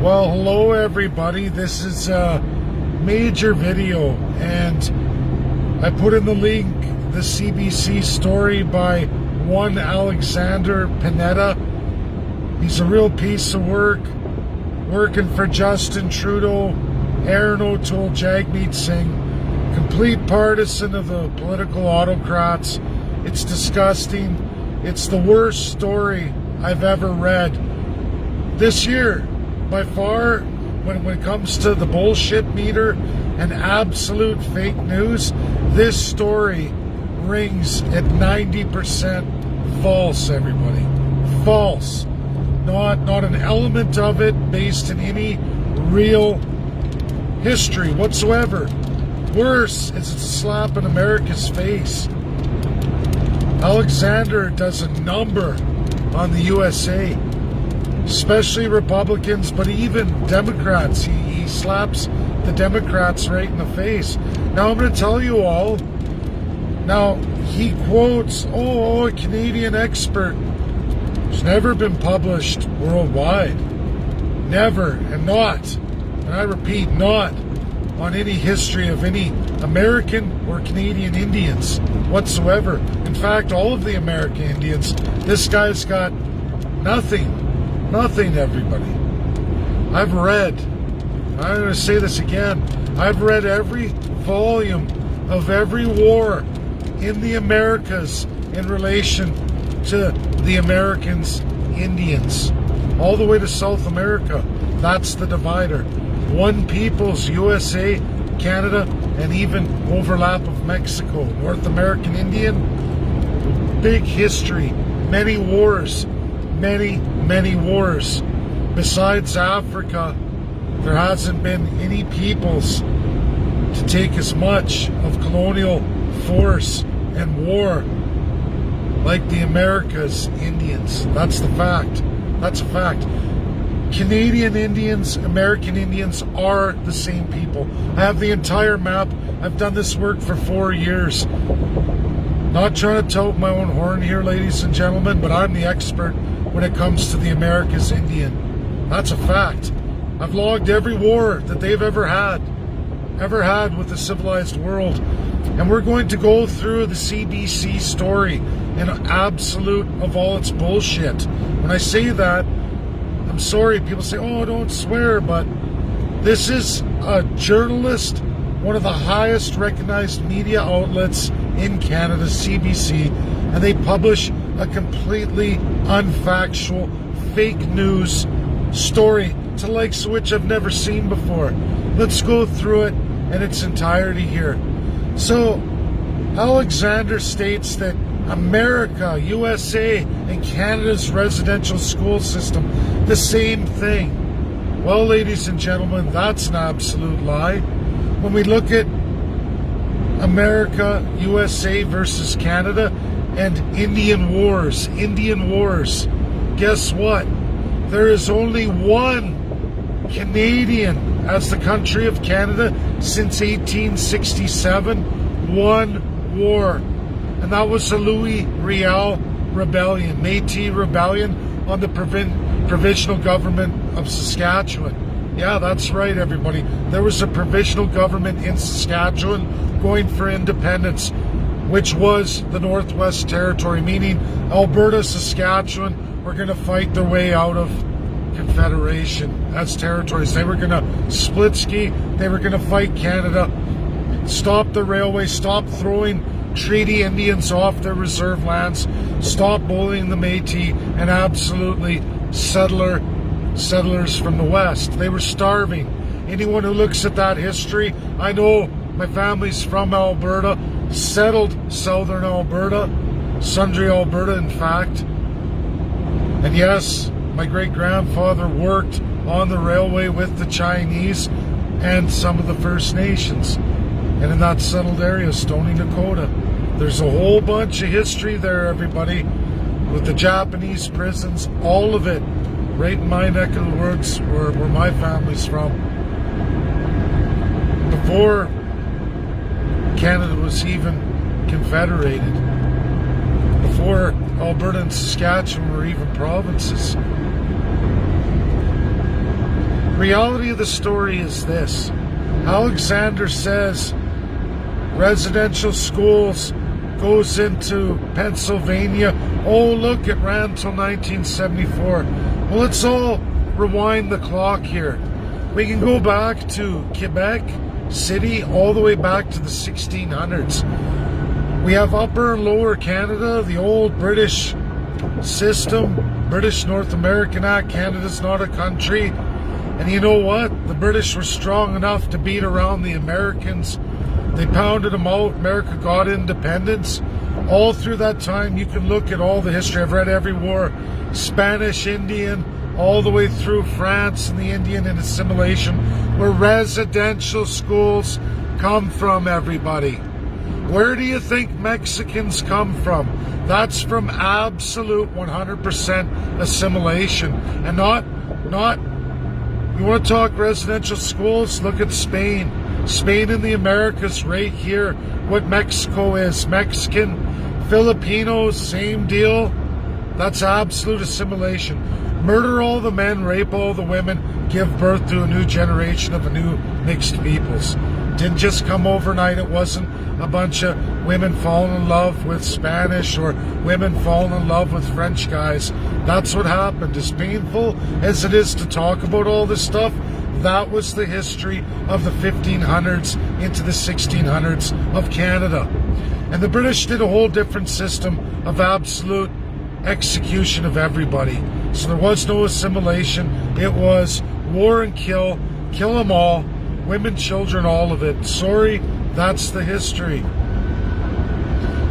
Well, hello everybody. This is a major video, and I put in the link the CBC story by one Alexander Pineda. He's a real piece of work, working for Justin Trudeau, Aaron O'Toole, Jagmeet Singh, complete partisan of the political autocrats. It's disgusting. It's the worst story I've ever read this year. By far, when it comes to the bullshit meter and absolute fake news, this story rings at 90% false, everybody. False. Not an element of it based in any real history whatsoever. Worse, it's a slap in America's face. Alexander does a number on the USA. Especially Republicans, but even Democrats. He slaps the Democrats right in the face. Now, I'm going to tell you all. Now, he quotes, a Canadian expert. It's never been published worldwide. Never, and not, and I repeat, not on any history of any American or Canadian Indians whatsoever. In fact, all of the American Indians, this guy's got nothing. Nothing, everybody. I've read, I'm going to say this again, I've read every volume of every war in the Americas in relation to the Americans, Indians, all the way to South America. That's the divider. One people's USA, Canada, and even overlap of Mexico. North American Indian, big history, many wars. Many wars. Besides Africa, there hasn't been any peoples to take as much of colonial force and war like the Americas Indians. That's the fact. That's a fact. Canadian Indians, American Indians are the same people. I have the entire map. I've done this work for 4 years. Not trying to toot my own horn here, ladies and gentlemen, but I'm the expert when it comes to the Americas Indian. That's a fact. I've logged every war that they've ever had with the civilized world. And we're going to go through the CBC story in absolute of all its bullshit. When I say that, I'm sorry, people say, don't swear, but this is a journalist, one of the highest recognized media outlets in Canada, CBC, and they publish a completely unfactual, fake news story to likes of which I've never seen before. Let's go through it in its entirety here. So, Alexander states that America, USA, and Canada's residential school system, the same thing. Well, ladies and gentlemen, that's an absolute lie. When we look at America, USA versus Canada, and Indian Wars, guess what? There is only one Canadian as the country of Canada since 1867. One war. And that was the Louis Riel Rebellion, Métis Rebellion on the provisional government of Saskatchewan. Yeah, that's right, everybody. There was a provisional government in Saskatchewan going for independence, which was the Northwest Territory, meaning Alberta, Saskatchewan were going to fight their way out of Confederation as territories. They were going to split ski. They were going to fight Canada, stop the railway, stop throwing treaty Indians off their reserve lands, stop bullying the Métis, and absolutely settlers from the West. They were starving. Anyone who looks at that history, I know my family's from Alberta, settled southern Alberta, Sundre, Alberta, in fact. And yes, my great-grandfather worked on the railway with the Chinese and some of the First Nations. And in that settled area, Stony, Dakota. There's a whole bunch of history there, everybody, with the Japanese prisons, all of it, right in my neck of the woods where my family's from. Before Canada was even confederated, before Alberta and Saskatchewan were even provinces. Reality of the story is this. Alexander says residential schools goes into Pennsylvania. Oh, look, it ran till 1974. Well, let's all rewind the clock here. We can go back to Quebec City all the way back to the 1600s. We have Upper and Lower Canada, the old British system, British North American Act. Canada's not a country. And you know what? The British were strong enough to beat around the Americans. They pounded them out. America got independence. All through that time, you can look at all the history. I've read every war. Spanish, Indian, all the way through France and the Indian and assimilation, where residential schools come from, everybody. Where do you think Mexicans come from? That's from absolute 100% assimilation. And not, you want to talk residential schools? Look at Spain. Spain in the Americas right here. What Mexico is. Mexican, Filipinos, same deal. That's absolute assimilation. Murder all the men, rape all the women, give birth to a new generation of a new mixed peoples. Didn't just come overnight. It wasn't a bunch of women falling in love with Spanish or women falling in love with French guys. That's what happened. As painful as it is to talk about all this stuff, that was the history of the 1500s into the 1600s of Canada. And the British did a whole different system of absolute execution of everybody. So there was no assimilation. It was war and kill them all, women, children, all of it. Sorry, that's the history.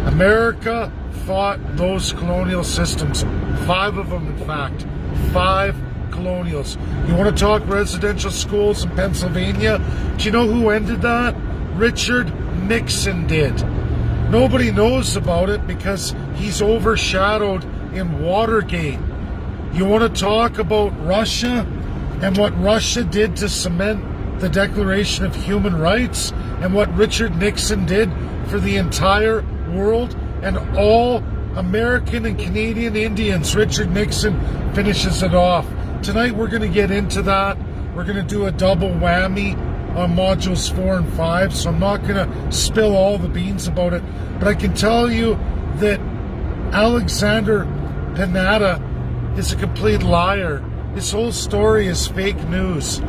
America fought those colonial systems. 5 of them, in fact. 5 colonials. You want to talk residential schools in Pennsylvania? Do you know who ended that? Richard Nixon did. Nobody knows about it because he's overshadowed in Watergate. You want to talk about Russia and what Russia did to cement the Declaration of Human Rights and what Richard Nixon did for the entire world and all American and Canadian Indians. Richard Nixon finishes it off. Tonight we're going to get into that. We're going to do a double whammy on modules 4 and 5, so I'm not going to spill all the beans about it, but I can tell you that Alexander Panetta is a complete liar. His whole story is fake news.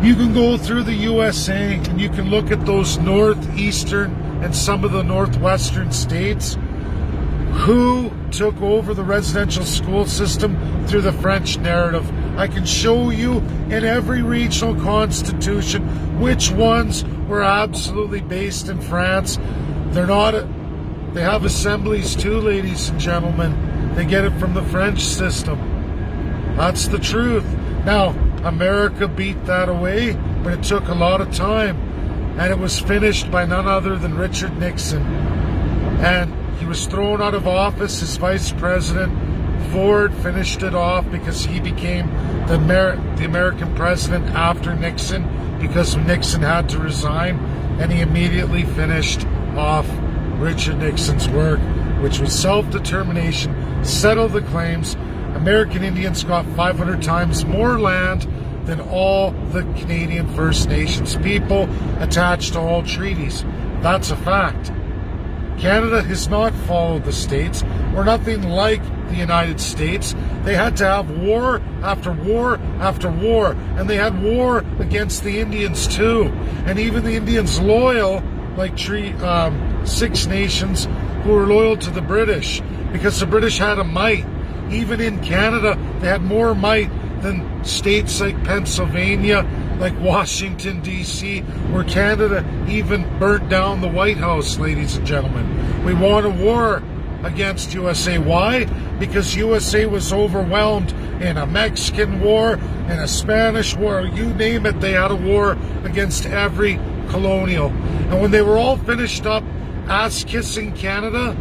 You can go through the USA and you can look at those northeastern and some of the northwestern states who took over the residential school system through the French narrative. I can show you in every regional constitution which ones were absolutely based in France. They have assemblies too, ladies and gentlemen. They get it from the French system. That's the truth. Now, America beat that away, but it took a lot of time. And it was finished by none other than Richard Nixon. And he was thrown out of office as vice president. Ford finished it off because he became the American president after Nixon, because Nixon had to resign, and he immediately finished off Richard Nixon's work, which was self-determination, settle the claims. American Indians got 500 times more land than all the Canadian First Nations people attached to all treaties. That's a fact. Canada has not followed the states. We're nothing like the United States. They had to have war after war after war, and they had war against the Indians too. And even the Indians loyal, like 6 nations who were loyal to the British, because the British had a might. Even in Canada, they had more might than states like Pennsylvania, like Washington, D.C., where Canada even burnt down the White House, ladies and gentlemen. We won a war against USA. Why? Because USA was overwhelmed in a Mexican war, in a Spanish war, you name it, they had a war against every colonial. And when they were all finished up, ass-kissing Canada,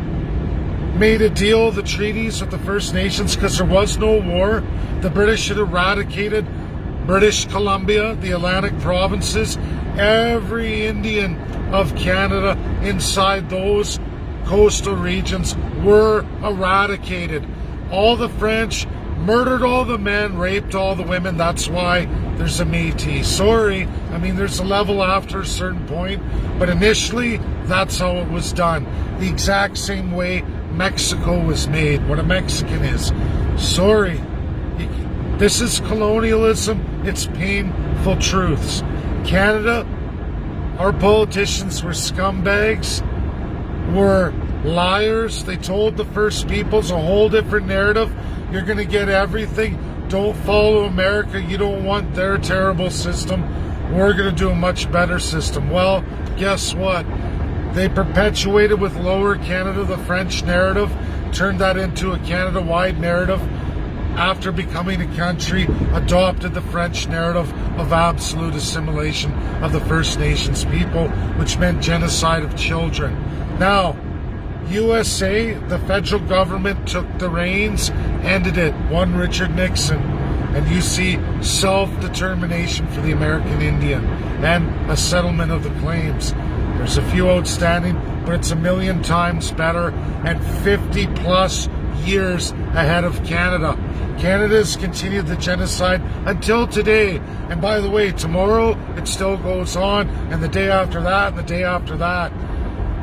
made a deal, the treaties with the First Nations, because there was no war. The British had eradicated British Columbia, the Atlantic provinces, every Indian of Canada inside those coastal regions were eradicated. All the French murdered all the men, raped all the women. That's why there's a Métis. Sorry, I mean, there's a level after a certain point, but initially, that's how it was done. The exact same way Mexico was made, what a Mexican is. Sorry. This is colonialism. It's painful truths. Canada, our politicians were scumbags, were liars. They told the First Peoples a whole different narrative. You're going to get everything. Don't follow America. You don't want their terrible system. We're going to do a much better system. Well, guess what? They perpetuated with Lower Canada the French narrative, turned that into a Canada-wide narrative. After becoming a country, adopted the French narrative of absolute assimilation of the First Nations people, which meant genocide of children. Now, USA, the federal government took the reins, ended it, one Richard Nixon, and you see self-determination for the American Indian and a settlement of the claims. There's a few outstanding, but it's a million times better and 50 plus years ahead of Canada. Canada's continued the genocide until today. And by the way, tomorrow it still goes on, and the day after that, and the day after that.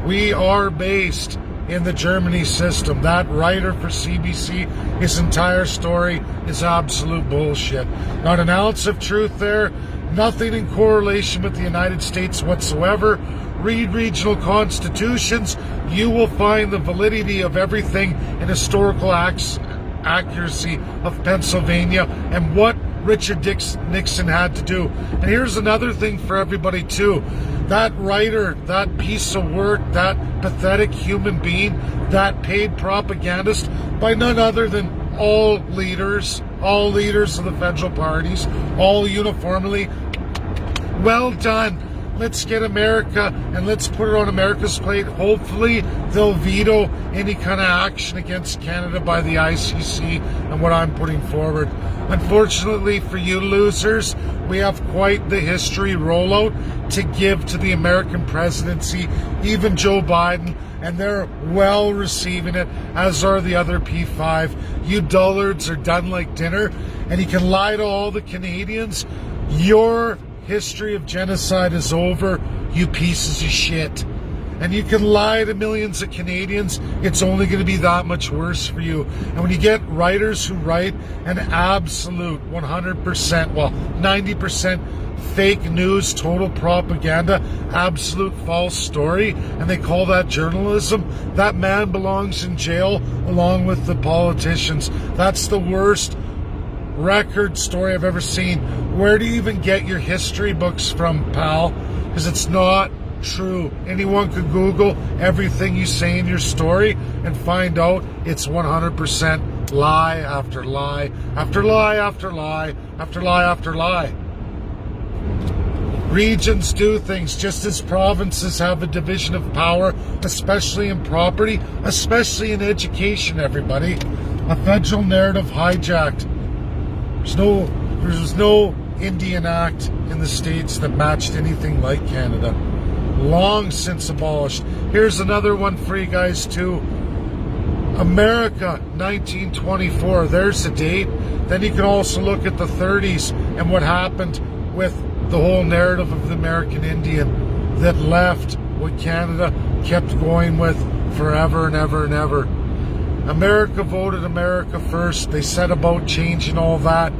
We are based in the Germany system. That writer for CBC, his entire story is absolute bullshit. Not an ounce of truth there. Nothing in correlation with the United States whatsoever. Read regional constitutions. You will find the validity of everything in historical accuracy of Pennsylvania and what Richard Nixon had to do. And here's another thing for everybody too. That writer, that piece of work, that pathetic human being, that paid propagandist by none other than all leaders of the federal parties, all uniformly. Well done. Let's get America and let's put it on America's plate. Hopefully they'll veto any kind of action against Canada by the ICC and what I'm putting forward. Unfortunately for you losers, we have quite the history rollout to give to the American presidency, even Joe Biden, and they're well receiving it, as are the other P5. You dullards are done like dinner, and you can lie to all the Canadians. Your history of genocide is over, you pieces of shit. And you can lie to millions of Canadians, it's only going to be that much worse for you. And when you get writers who write an absolute 100%, well, 90% fake news, total propaganda, absolute false story, and they call that journalism, that man belongs in jail along with the politicians. That's the worst record story I've ever seen. Where do you even get your history books from, pal? Because it's not true. Anyone could Google everything you say in your story and find out it's 100% lie after lie after lie after lie after lie after lie. Regions do things just as provinces have a division of power, especially in property, especially in education, everybody. A federal narrative hijacked. There's no Indian Act in the States that matched anything like Canada. Long since abolished. Here's another one for you guys too. America, 1924. There's the date. Then you can also look at the 30s and what happened with the whole narrative of the American Indian that left what Canada kept going with forever and ever and ever. America voted America first. They set about changing all that.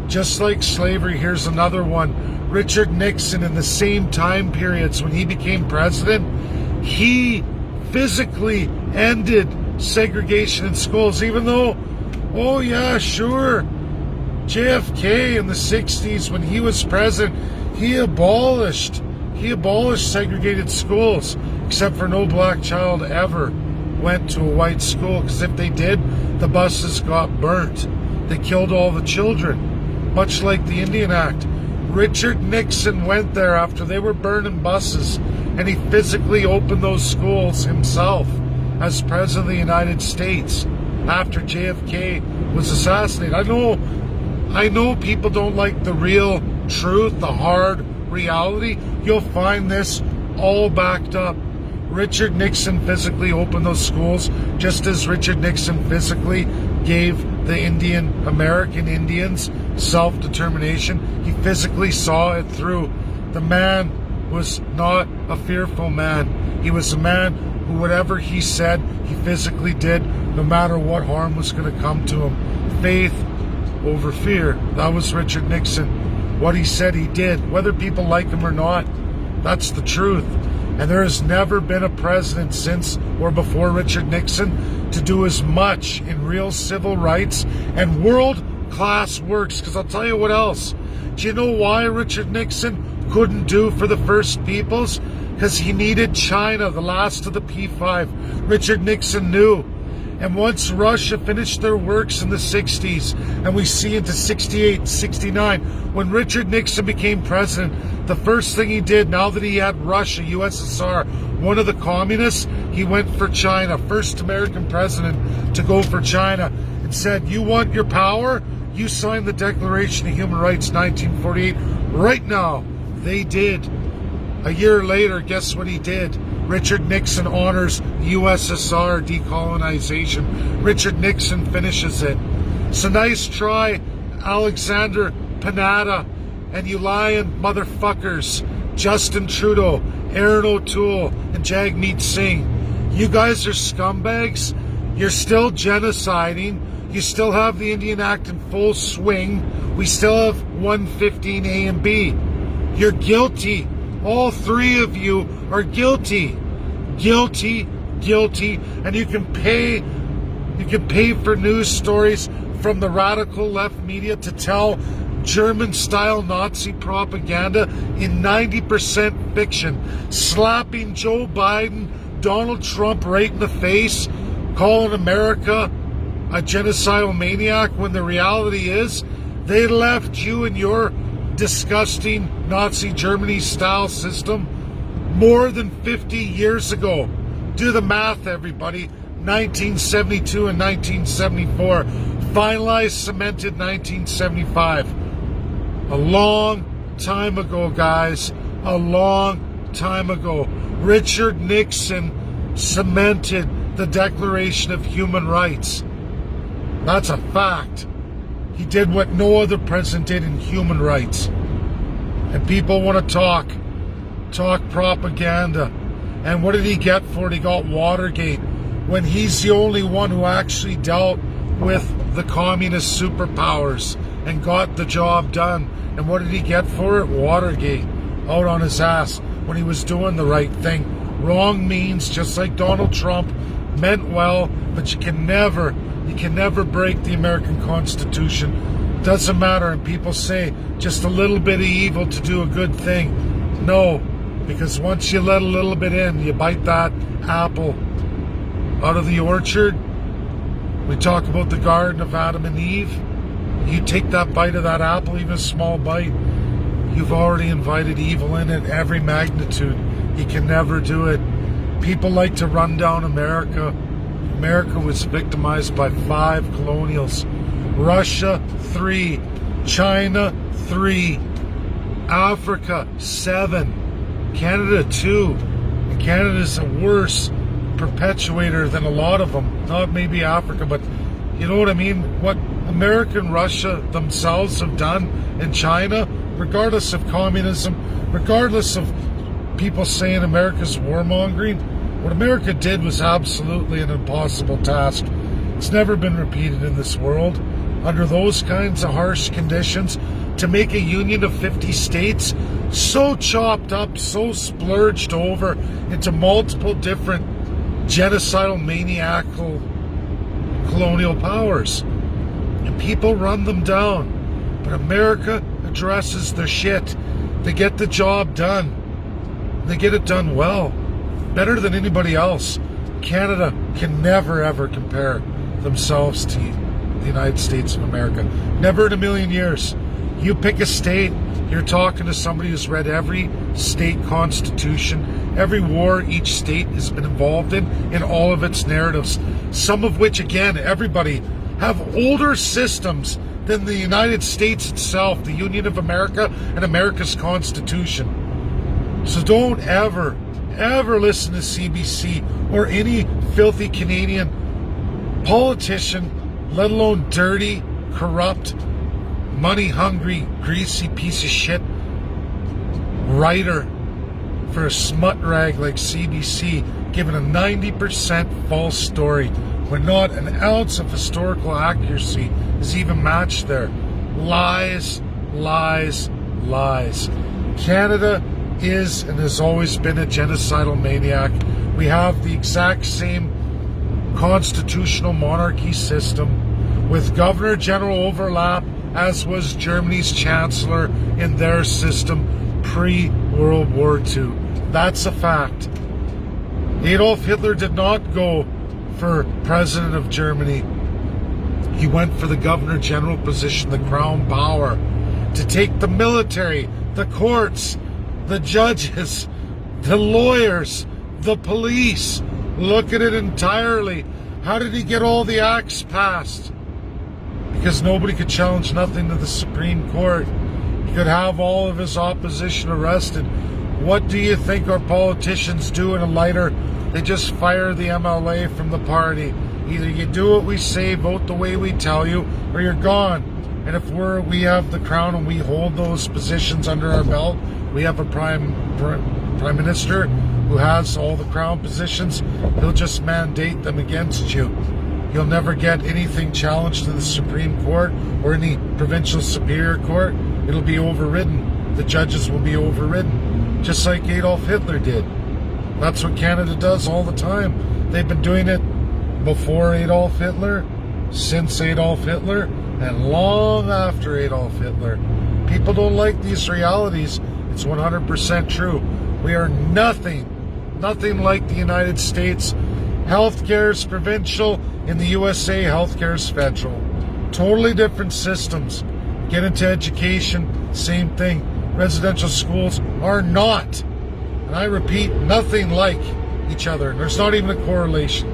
Just like slavery, here's another one. Richard Nixon, in the same time periods when he became president, he physically ended segregation in schools, even though, oh yeah, sure, JFK in the 60s when he was president, he abolished segregated schools, except for no black child ever went to a white school, because if they did, the buses got burnt. They killed all the children, much like the Indian Act. Richard Nixon went there after they were burning buses, and he physically opened those schools himself as President of the United States after JFK was assassinated. I know people don't like the real truth, the hard reality. You'll find this all backed up. Richard Nixon physically opened those schools, just as Richard Nixon physically gave the American Indians self-determination. He physically saw it through. The man was not a fearful man. He was a man who, whatever he said, he physically did, no matter what harm was going to come to him. Faith over fear. That was Richard Nixon. What he said, he did. Whether people like him or not, that's the truth. And there has never been a president since or before Richard Nixon to do as much in real civil rights and world-class works. Because I'll tell you what else. Do you know why Richard Nixon couldn't do for the First Peoples? Because he needed China, the last of the P5. Richard Nixon knew. And once Russia finished their works in the 60s, and we see into 68, 69, when Richard Nixon became president, the first thing he did, now that he had Russia, USSR, one of the communists, he went for China. First American president to go for China, and said, you want your power? You signed the Declaration of Human Rights 1948 right now. They did. A year later, guess what he did? Richard Nixon honors USSR decolonization. Richard Nixon finishes it. So nice try, Alexander Panetta and you lying motherfuckers. Justin Trudeau, Aaron O'Toole, and Jagmeet Singh. You guys are scumbags. You're still genociding. You still have the Indian Act in full swing. We still have 115A and B. You're guilty. All three of you are guilty. Guilty, guilty. And you can pay for news stories from the radical left media to tell German-style Nazi propaganda in 90% fiction. Slapping Joe Biden, Donald Trump right in the face, calling America a genocidal maniac, when the reality is they left you and your disgusting Nazi Germany style system more than 50 years ago. Do the math, everybody. 1972 and 1974. Finalized, cemented 1975. A long time ago, guys. A long time ago. Richard Nixon cemented the Declaration of Human Rights. That's a fact. He did what no other president did in human rights. And people want to talk propaganda. And what did he get for it? He got Watergate, when he's the only one who actually dealt with the communist superpowers and got the job done. And what did he get for it? Watergate. Out on his ass when he was doing the right thing. Wrong means, just like Donald Trump, meant well, but you can never break the American Constitution. Doesn't matter. And people say just a little bit of evil to do a good thing. No, because once you let a little bit in, you bite that apple out of the orchard. We talk about the Garden of Adam and Eve. You take that bite of that apple, even a small bite, you've already invited evil in at every magnitude. You can never do it. People like to run down America. America was victimized by 5 colonials. Russia, 3. China, 3. Africa, 7. Canada, 2. And Canada's a worse perpetuator than a lot of them. Not maybe Africa, but you know what I mean? What America and Russia themselves have done in China, regardless of communism, regardless of people saying America's warmongering, what America did was absolutely an impossible task. It's never been repeated in this world. Under those kinds of harsh conditions, to make a union of 50 states so chopped up, so splurged over into multiple different genocidal, maniacal colonial powers. And people run them down. But America addresses their shit. They get the job done. They get it done well. Better than anybody else. Canada can never ever compare themselves to the United States of America. Never in a million years. You pick a state, you're talking to somebody who's read every state constitution, every war each state has been involved in all of its narratives. Some of which, again, everybody have older systems than the United States itself, the Union of America and America's Constitution. So don't ever ever listen to CBC or any filthy Canadian politician, let alone dirty, corrupt, money-hungry, greasy piece of shit writer for a smut rag like CBC, giving a 90% false story when not an ounce of historical accuracy is even matched there. Lies, lies, lies. Canada is and has always been a genocidal maniac. We have the exact same constitutional monarchy system with Governor General overlap, as was Germany's Chancellor in their system pre-World War II. That's a fact. Adolf Hitler did not go for President of Germany. He went for the Governor General position, the crown power, to take the military, the courts, the judges, the lawyers, the police. Look at it entirely. How did he get all the acts passed? Because nobody could challenge nothing to the Supreme Court. He could have all of his opposition arrested. What do you think our politicians do in a lighter? They just fire the MLA from the party. Either you do what we say, vote the way we tell you, or you're gone. And if we have the crown and we hold those positions under our belt, we have a prime minister who has all the crown positions, he'll just mandate them against you. You'll never get anything challenged in the Supreme Court or any provincial superior court. It'll be overridden. The judges will be overridden, just like Adolf Hitler did. That's what Canada does all the time. They've been doing it before Adolf Hitler, since Adolf Hitler, and long after Adolf Hitler. People don't like these realities. It's 100% true. We are nothing like the United States. Healthcare is provincial. In the USA, healthcare is federal. Totally different systems. Get into education, same thing. Residential schools are not, and I repeat, nothing like each other. There's not even a correlation.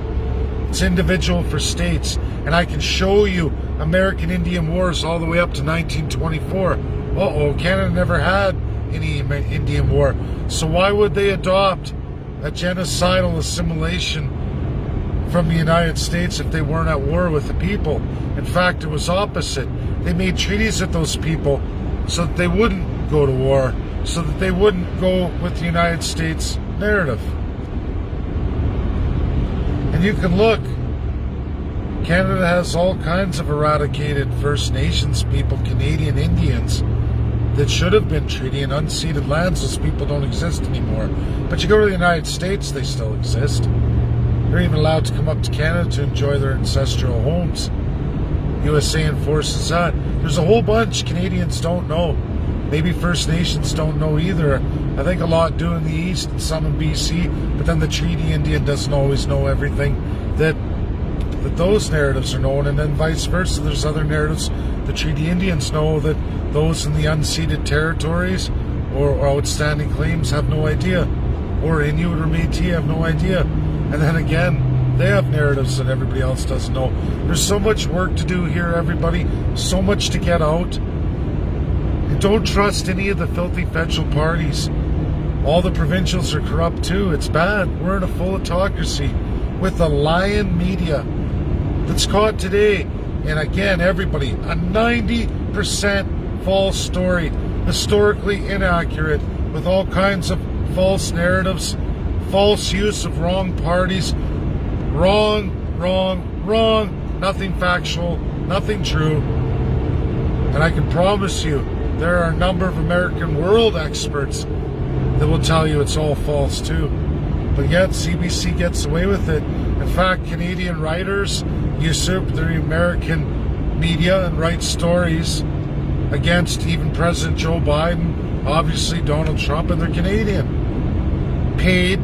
It's individual for states, and I can show you American Indian Wars all the way up to 1924. Canada never had any Indian War. So why would they adopt a genocidal assimilation from the United States if they weren't at war with the people? In fact, it was opposite. They made treaties with those people so that they wouldn't go to war, so that they wouldn't go with the United States narrative. And you can look, Canada has all kinds of eradicated First Nations people, Canadian Indians, that should have been treaty in unceded lands. Those people don't exist anymore. But you go to the United States, they still exist. They're even allowed to come up to Canada to enjoy their ancestral homes. USA enforces that. There's a whole bunch Canadians don't know. Maybe First Nations don't know either. I think a lot do in the East and some in BC, but then the Treaty Indian doesn't always know everything that those narratives are known, and then vice versa. There's other narratives the Treaty Indians know that those in the unceded territories or outstanding claims have no idea, or Inuit or Métis have no idea. And then again, they have narratives that everybody else doesn't know. There's so much work to do here, everybody. So much to get out. And don't trust any of the filthy federal parties. All the provincials are corrupt too. It's bad. We're in a full autocracy with a lying media that's caught today. And again, everybody, a 90% false story, historically inaccurate, with all kinds of false narratives, false use of wrong parties, wrong, nothing factual, nothing true. And I can promise you, there are a number of American world experts that will tell you it's all false too. But yet CBC gets away with it. In fact, Canadian writers usurp the American media and write stories against even President Joe Biden, obviously Donald Trump, and they're Canadian. Paid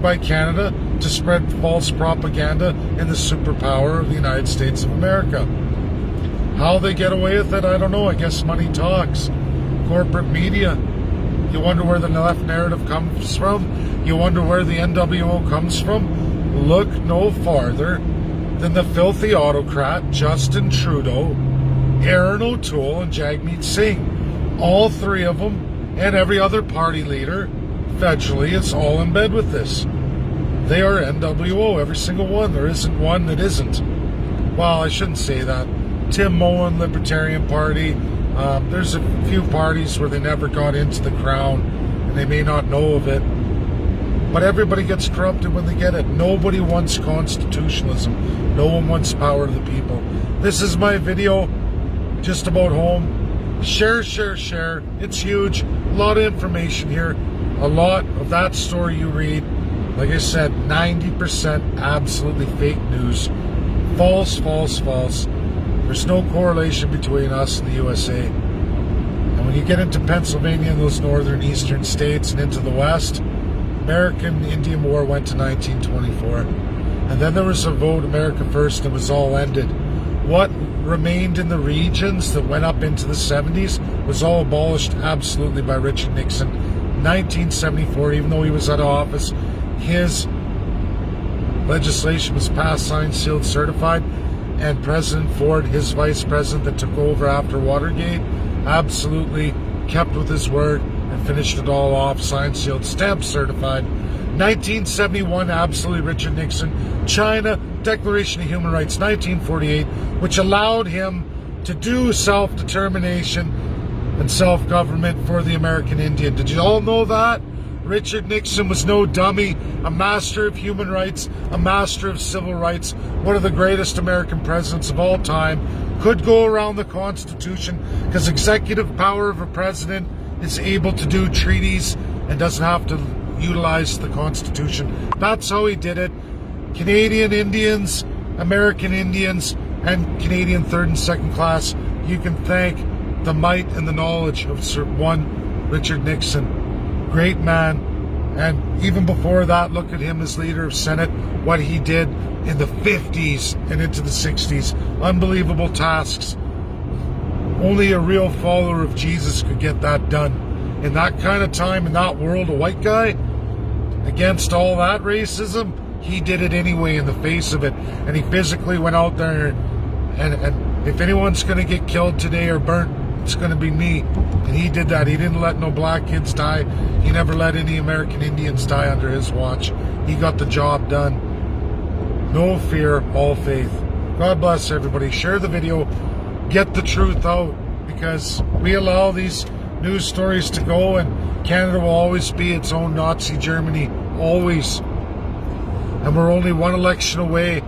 by Canada to spread false propaganda in the superpower of the United States of America. How they get away with it, I don't know. I guess money talks. Corporate media. You wonder where the left narrative comes from? You wonder where the NWO comes from? Look no farther than the filthy autocrat Justin Trudeau, Aaron O'Toole, and Jagmeet Singh. All three of them, and every other party leader, federally is all in bed with this. They are NWO, every single one. There isn't one that isn't. Well, I shouldn't say that. Tim Moen, Libertarian Party. There's a few parties where they never got into the crown, and they may not know of it. But everybody gets corrupted when they get it. Nobody wants constitutionalism. No one wants power to the people. This is my video, just about home. Share, share, share. It's huge. A lot of information here. A lot of that story you read, like I said, 90% absolutely fake news. False, false, false. There's no correlation between us and the USA. And when you get into Pennsylvania and those northern eastern states and into the West, American-Indian War went to 1924. And then there was a vote, America First, and it was all ended. What remained in the regions that went up into the 70s was all abolished absolutely by Richard Nixon. 1974, even though he was out of office, his legislation was passed, signed, sealed, certified, and President Ford, his vice president that took over after Watergate, absolutely kept with his word and finished it all off, signed, sealed, stamped, certified. 1971, absolutely Richard Nixon. China, Declaration of Human Rights, 1948, which allowed him to do self-determination and self-government for the American Indian. Did you all know that? Richard Nixon was no dummy, a master of human rights, a master of civil rights, one of the greatest American presidents of all time, could go around the Constitution because executive power of a president is able to do treaties and doesn't have to utilize the Constitution. That's how he did it. Canadian Indians, American Indians, and Canadian third and second class, you can thank the might and the knowledge of one Richard Nixon. Great man. And even before that, look at him as leader of Senate, what he did in the 50s and into the 60s. Unbelievable tasks. Only a real follower of Jesus could get that done. In that kind of time, in that world, a white guy, against all that racism, he did it anyway in the face of it. And he physically went out there and if anyone's going to get killed today or burnt, it's going to be me. And he did that. He didn't let no black kids die. He never let any American Indians die under his watch. He got the job done. No fear, all faith. God bless everybody. Share the video. Get the truth out, because we allow these news stories to go, and Canada will always be its own Nazi Germany. Always. And we're only one election away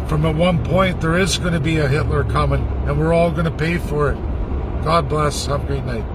from at one point there is going to be a Hitler coming, and we're all going to pay for it. God bless. Have a great night.